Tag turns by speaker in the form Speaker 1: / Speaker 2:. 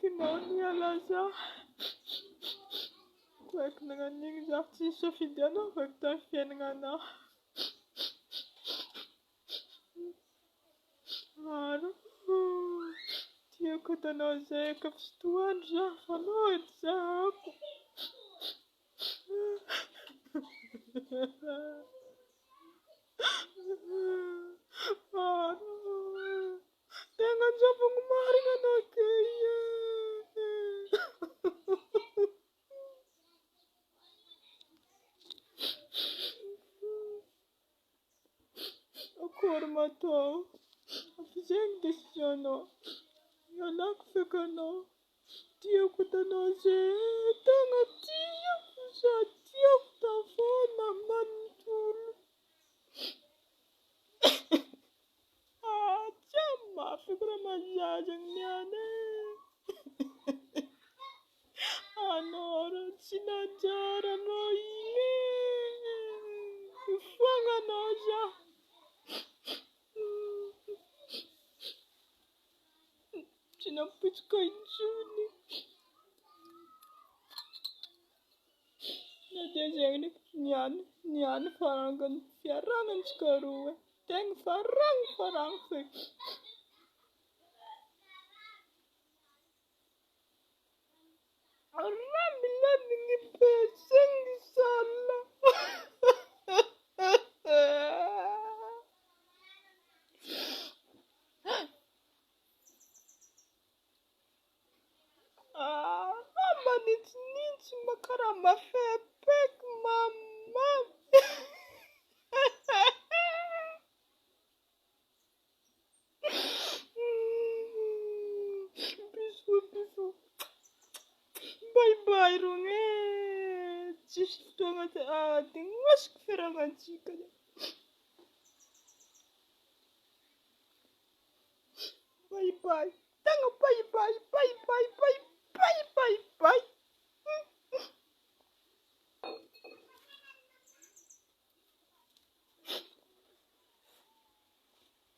Speaker 1: kinonialaza koek nanan'igny zaho tsy safidianao koek tamin'ny fiainagnanao. Aro tiako atanao zay ka fotoandro zaho fa anao edy zahako. Aro tegna anjavako marina anao ke akory ma atao? Fa zegny décision-nao. Ialako feky anao. Tiako atanao zay tegna tiako sady tiako tafona amin'ny nanontolo. Tsy mafy raha mazaza niany e. Anao raha tsy nanjary anao igny e. Ifoagna anao zaho. Tsy nampitsika intsony. Na dia zegny ndraiky niany farangan'ny fiaragnantsika roa e. Tegna farany feky. Ramilany pesegny sala. Manitsinitsy makara mafepeky mama. Bisou. Bye rogny e. Tsisy fotoagna dignosiko fiaragnantsika.